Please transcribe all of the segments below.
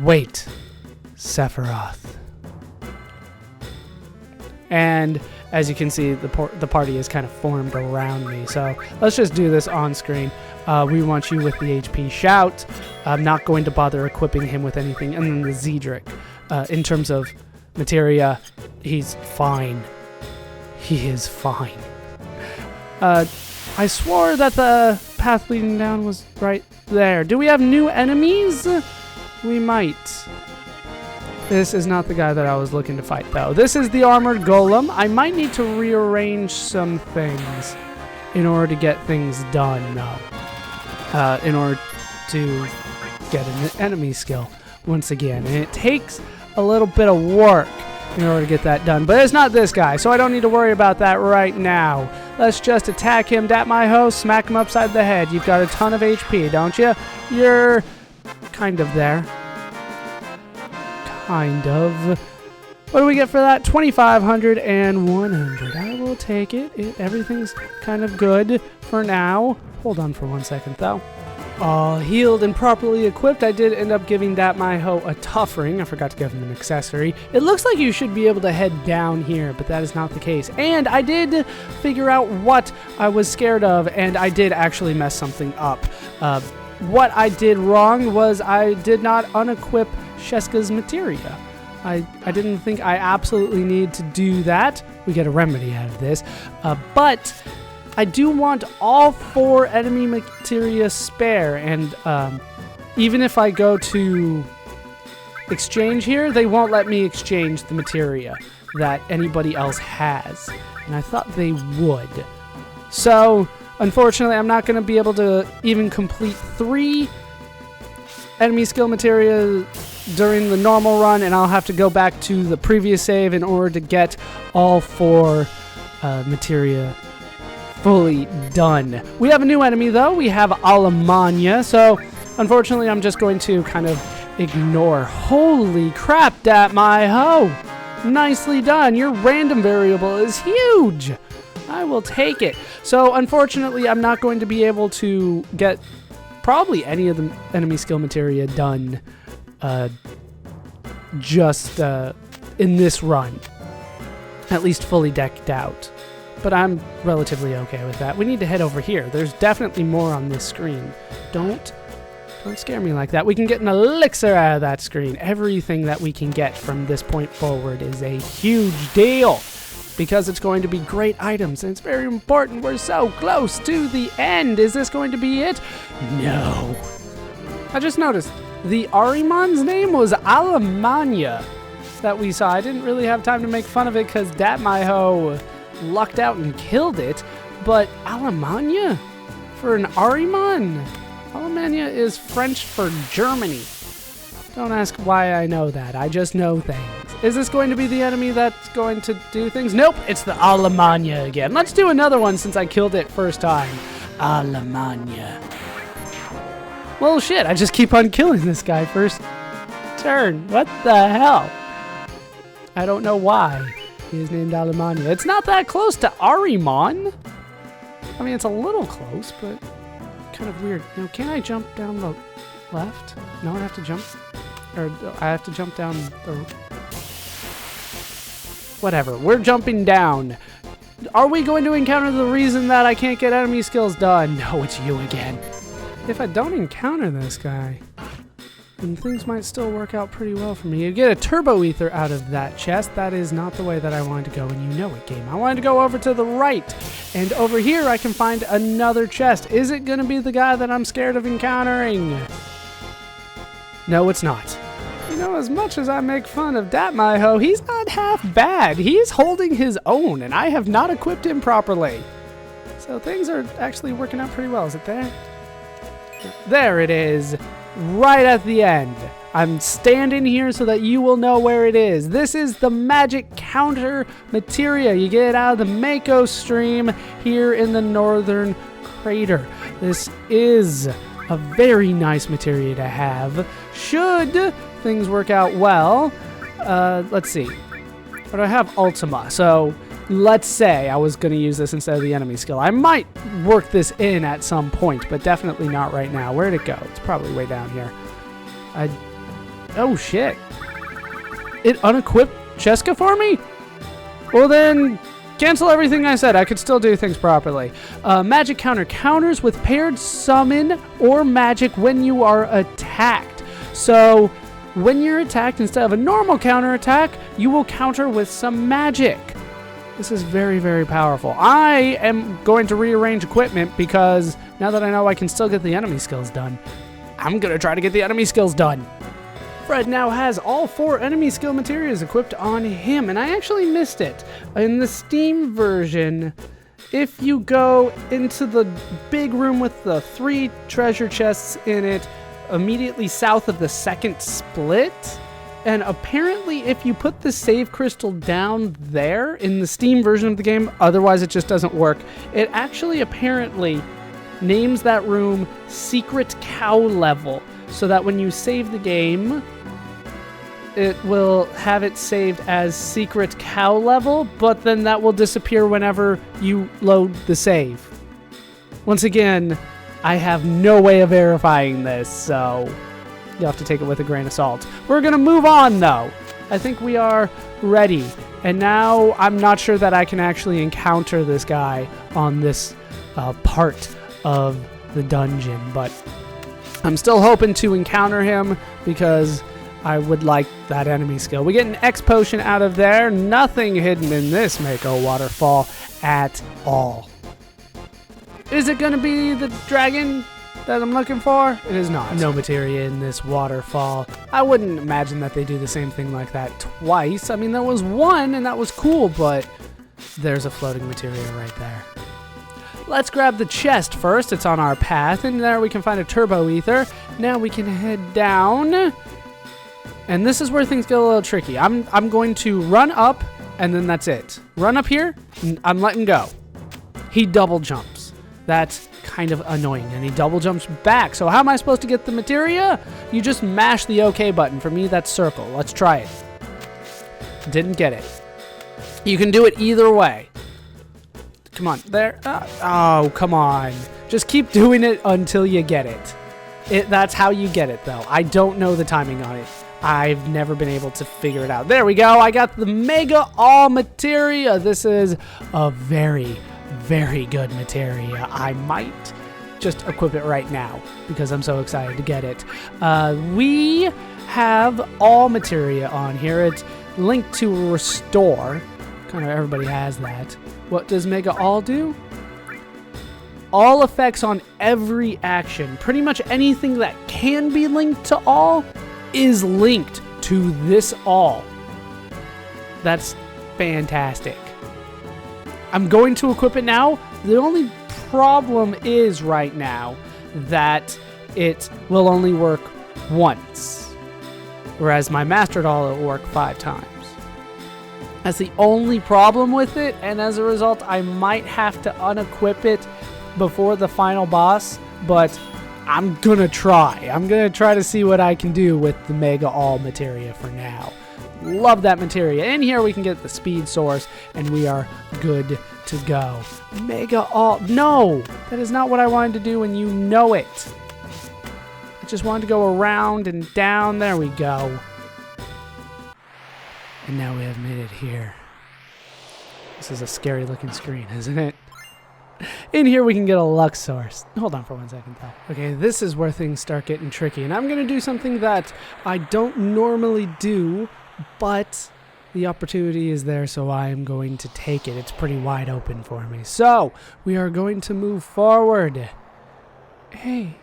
Wait, Sephiroth. And as you can see, the party is kind of formed around me. So let's just do this on screen. We want you with the HP Shout. I'm not going to bother equipping him with anything. And then the Zedric. In terms of Materia, he's fine. He is fine. I swore that the path leading down was right there. Do we have new enemies? We might. This is not the guy that I was looking to fight, though. This is the armored golem. I might need to rearrange some things in order to get things done, though. In order to get an enemy skill once again. And it takes a little bit of work in order to get that done. But it's not this guy, so I don't need to worry about that right now. Let's just attack him, dat my ho, smack him upside the head. You've got a ton of HP, don't you? You're kind of there. Kind of. What do we get for that? 2,500 and 100. I will take it. Everything's kind of good for now. Hold on for 1 second, though. All healed and properly equipped. I did end up giving that my ho a tough ring. I forgot to give him an accessory. It looks like you should be able to head down here, but that is not the case. And I did figure out what I was scared of, and I did actually mess something up. What I did wrong was I did not unequip Sheska's Materia. I didn't think I absolutely need to do that. We get a remedy out of this. But I do want all 4 enemy Materia spare. And even if I go to exchange here, they won't let me exchange the Materia that anybody else has. And I thought they would. So, unfortunately, I'm not going to be able to even complete 3 enemy skill Materia during the normal run, and I'll have to go back to the previous save in order to get all 4 Materia fully done. We have a new enemy, though. We have Alemania, so unfortunately I'm just going to kind of ignore. Holy crap, dat my ho! Nicely done. Your random variable is huge. I will take it. So unfortunately I'm not going to be able to get probably any of the enemy skill Materia done just in this run, at least fully decked out, but I'm relatively okay with that. We need to head over here. There's definitely more on this screen. Don't scare me like that. We can get an elixir out of that screen. Everything that we can get from this point forward is a huge deal because it's going to be great items, and it's very important. We're so close to the end. Is this going to be it? No. I just noticed the Arimon's name was Alemania that we saw. I didn't really have time to make fun of it because dat my ho lucked out and killed it. But Alemania for an Arimon? Alemania is French for Germany. Don't ask why I know that. I just know things. Is this going to be the enemy that's going to do things? Nope, it's the Alemania again. Let's do another one since I killed it first time. Alemania. Well, shit, I just keep on killing this guy first turn. What the hell? I don't know why he is named Alemania. It's not that close to Arimon. I mean, it's a little close, but kind of weird. Now, can I jump down the left? No, I have to jump. Or I have to jump down the... Whatever. We're jumping down. Are we going to encounter the reason that I can't get enemy skills done? No, it's you again. If I don't encounter this guy, then things might still work out pretty well for me. You get a turbo ether out of that chest. That is not the way that I wanted to go, and you know it, game. I wanted to go over to the right, and over here I can find another chest. Is it going to be the guy that I'm scared of encountering? No, it's not. You know, as much as I make fun of dat my ho, he's not half bad. He's holding his own, and I have not equipped him properly. So things are actually working out pretty well. Is it there? There it is, right at the end. I'm standing here so that you will know where it is. This is the magic counter Materia. You get it out of the Mako stream here in the northern crater. This is a very nice Materia to have. Should things work out well, let's see. But I have Ultima, so let's say I was going to use this instead of the enemy skill. I might work this in at some point, but definitely not right now. Where'd it go? It's probably way down here. Oh, shit. It unequipped Cheska for me? Well, then, cancel everything I said. I could still do things properly. Magic counter counters with paired summon or magic when you are attacked. So, when you're attacked, instead of a normal counter attack, you will counter with some magic. This is very, very powerful. I am going to rearrange equipment because now that I know I can still get the enemy skills done, I'm going to try to get the enemy skills done. Fred now has all 4 enemy skill materials equipped on him, and I actually missed it. In the Steam version, if you go into the big room with the 3 treasure chests in it, immediately south of the second split, and apparently if you put the save crystal down there in the Steam version of the game, otherwise it just doesn't work, it actually apparently names that room Secret Cow Level, so that when you save the game, it will have it saved as Secret Cow Level, but then that will disappear whenever you load the save. Once again, I have no way of verifying this, so you'll have to take it with a grain of salt. We're going to move on, though. I think we are ready. And now I'm not sure that I can actually encounter this guy on this part of the dungeon, but I'm still hoping to encounter him because I would like that enemy skill. We get an X potion out of there. Nothing hidden in this Mako waterfall at all. Is it going to be the dragon that I'm looking for? It is not. No materia in this waterfall. I wouldn't imagine that they do the same thing like that twice. I mean, there was one and that was cool, but there's a floating materia right there. Let's grab the chest first. It's on our path, and there we can find a turbo ether. Now we can head down. And this is where things get a little tricky. I'm going to run up, and then that's it. Run up here, and I'm letting go. He double jumps. That's kind of annoying, and he double jumps back. So how am I supposed to get the materia? You just mash the OK button. For me, that's circle. Let's try it. Didn't get it. You can do it either way. Come on, there. Oh, come on. Just keep doing it until you get it. That's how you get it, though. I don't know the timing on it. I've never been able to figure it out. There we go. I got the Mega All Materia. This is a very, very good materia. I might just equip it right now because I'm so excited to get it. We have all materia on here. It's linked to restore. Kind of everybody has that. What does Mega All do? All effects on every action. Pretty much anything that can be linked to all is linked to this all. That's fantastic. I'm going to equip it now. The only problem is right now that it will only work once, whereas my Master Doll will work 5 times. That's the only problem with it, and as a result, I might have to unequip it before the final boss, but I'm gonna try. I'm gonna try to see what I can do with the Mega All Materia for now. Love that materia. In here we can get the speed source, and we are good to go. Mega All. No! That is not what I wanted to do, and you know it. I just wanted to go around and down. There we go. And now we have made it here. This is a scary looking screen, isn't it? In here we can get a luck source. Hold on for 1 second though. Okay, this is where things start getting tricky. And I'm going to do something that I don't normally do, but the opportunity is there, so I am going to take it. It's pretty wide open for me. So, we are going to move forward. Hey,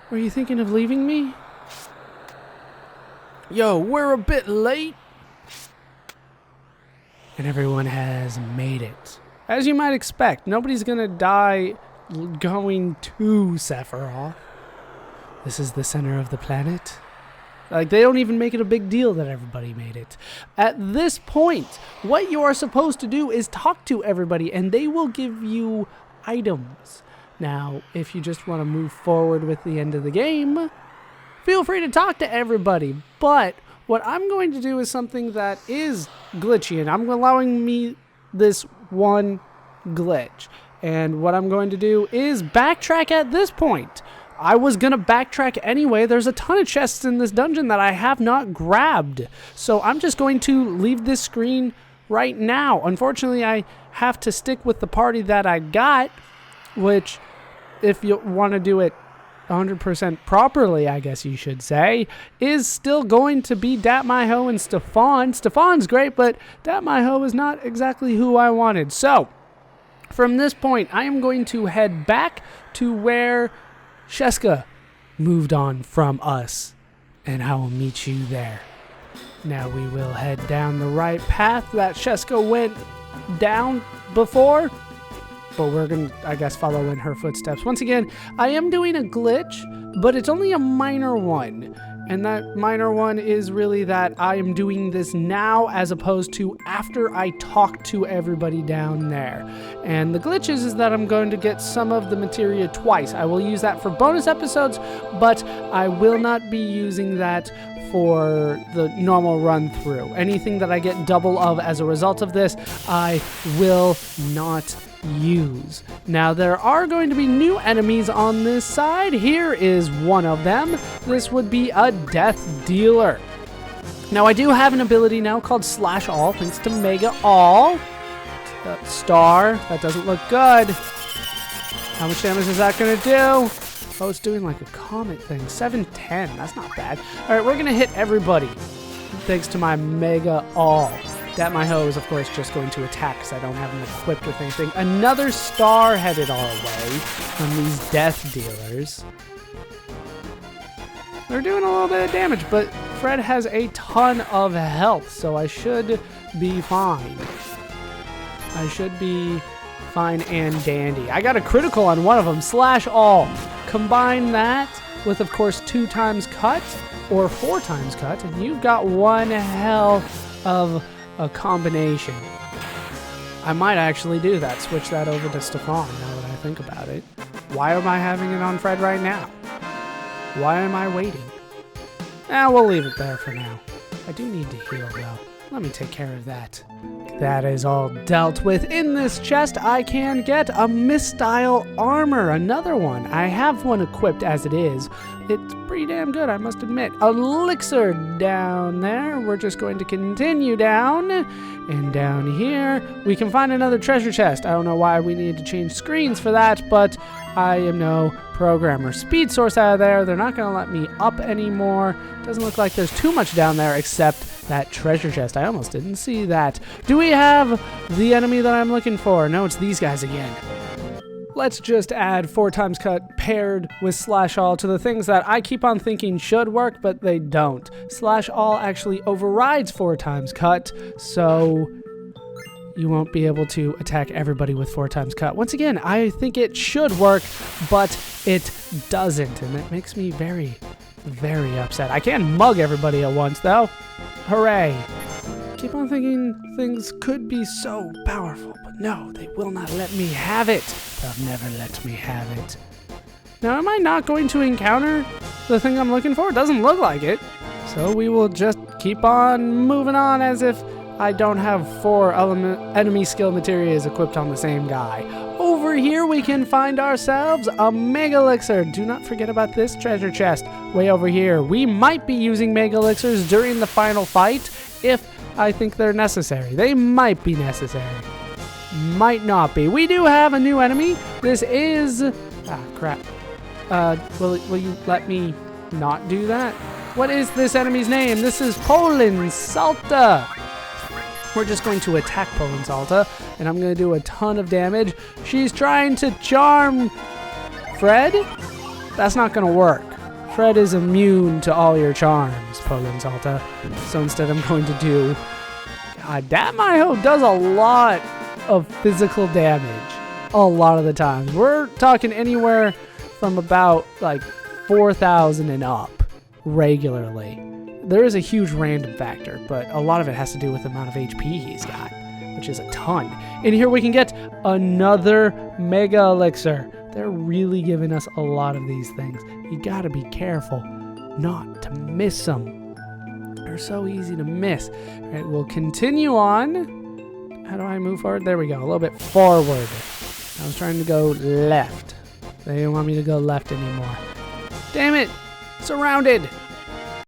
were you thinking of leaving me? Yo, we're a bit late. And everyone has made it. As you might expect, nobody's gonna die going to Sephiroth. This is the center of the planet. Like, they don't even make it a big deal that everybody made it. At this point, what you are supposed to do is talk to everybody, and they will give you items. Now, if you just want to move forward with the end of the game, feel free to talk to everybody, but what I'm going to do is something that is glitchy, and I'm allowing me this one glitch. And what I'm going to do is backtrack at this point. I was going to backtrack anyway. There's a ton of chests in this dungeon that I have not grabbed. So I'm just going to leave this screen right now. Unfortunately, I have to stick with the party that I got, which, if you want to do it 100% properly, I guess you should say, is still going to be DatMyHo and Stefan. Stefan's great, but DatMyHo is not exactly who I wanted. So, from this point, I am going to head back to where Sheska moved on from us, and I will meet you there. Now we will head down the right path that Sheska went down before, but we're going to, I guess, follow in her footsteps. Once again, I am doing a glitch, but it's only a minor one. And that minor one is really that I am doing this now as opposed to after I talk to everybody down there. And the glitch is that I'm going to get some of the materia twice. I will use that for bonus episodes, but I will not be using that for the normal run through. Anything that I get double of as a result of this, I will not use. Now there are going to be new enemies on this side. Here is one of them. This would be a death dealer. Now I do have an ability now called Slash All, thanks to Mega All. Star, that doesn't look good. How much damage is that going to do? Oh, it's doing like a comet thing. 710, that's not bad. All right, we're going to hit everybody thanks to my Mega All. DatMyHo is, of course, just going to attack because I don't have him equipped with anything. Another star headed our way from these death dealers. They're doing a little bit of damage, but Fred has a ton of health, so I should be fine. I should be fine and dandy. I got a critical on one of them. Slash All. Combine that with, of course, 2 times cut or 4 times cut, and you've got one hell of a combination. I might actually do that. Switch that over to Stefan now that I think about it. Why am I having it on Fred right now? Why am I waiting? We'll leave it there for now. I do need to heal though. Let me take care of that. That is all dealt with. In this chest, I can get a Mistyle armor, another one. I have one equipped as it is. It's pretty damn good, I must admit. Elixir down there. We're just going to continue down. And down here, we can find another treasure chest. I don't know why we need to change screens for that, but I am no programmer. Speed source out of there. They're not going to let me up anymore. Doesn't look like there's too much down there except that treasure chest. I almost didn't see that. Do we have the enemy that I'm looking for? No, it's these guys again. Let's just add 4 times cut paired with Slash All to the things that I keep on thinking should work, but they don't. Slash All actually overrides 4 times cut, so you won't be able to attack everybody with 4 times cut. Once again, I think it should work, but it doesn't, and that makes me very, very upset. I can mug everybody at once, though. Hooray. Keep on thinking things could be so powerful, but no, they will not let me have it. They'll never let me have it. Now, am I not going to encounter the thing I'm looking for? It doesn't look like it. So we will just keep on moving on as if I don't have 4 enemy skill materias equipped on the same guy. Over here we can find ourselves a Mega Elixir. Do not forget about this treasure chest way over here. We might be using Mega Elixirs during the final fight if I think they're necessary. They might be necessary. Might not be. We do have a new enemy. This is... crap. Will you let me not do that? What is this enemy's name? This is Poland Salta. We're just going to attack Poland Salta, and I'm going to do a ton of damage. She's trying to charm Fred? That's not going to work. Fred is immune to all your charms, Poland Salta. So instead I'm going to do... God, DatMyHo does a lot of physical damage. A lot of the times. We're talking anywhere from about, like, 4,000 and up regularly. There is a huge random factor, but a lot of it has to do with the amount of HP he's got, which is a ton. And here we can get another Mega Elixir. They're really giving us a lot of these things. You gotta be careful not to miss them. They're so easy to miss. All right, we'll continue on. How do I move forward? There we go, a little bit forward. I was trying to go left. They don't want me to go left anymore. Damn it! Surrounded!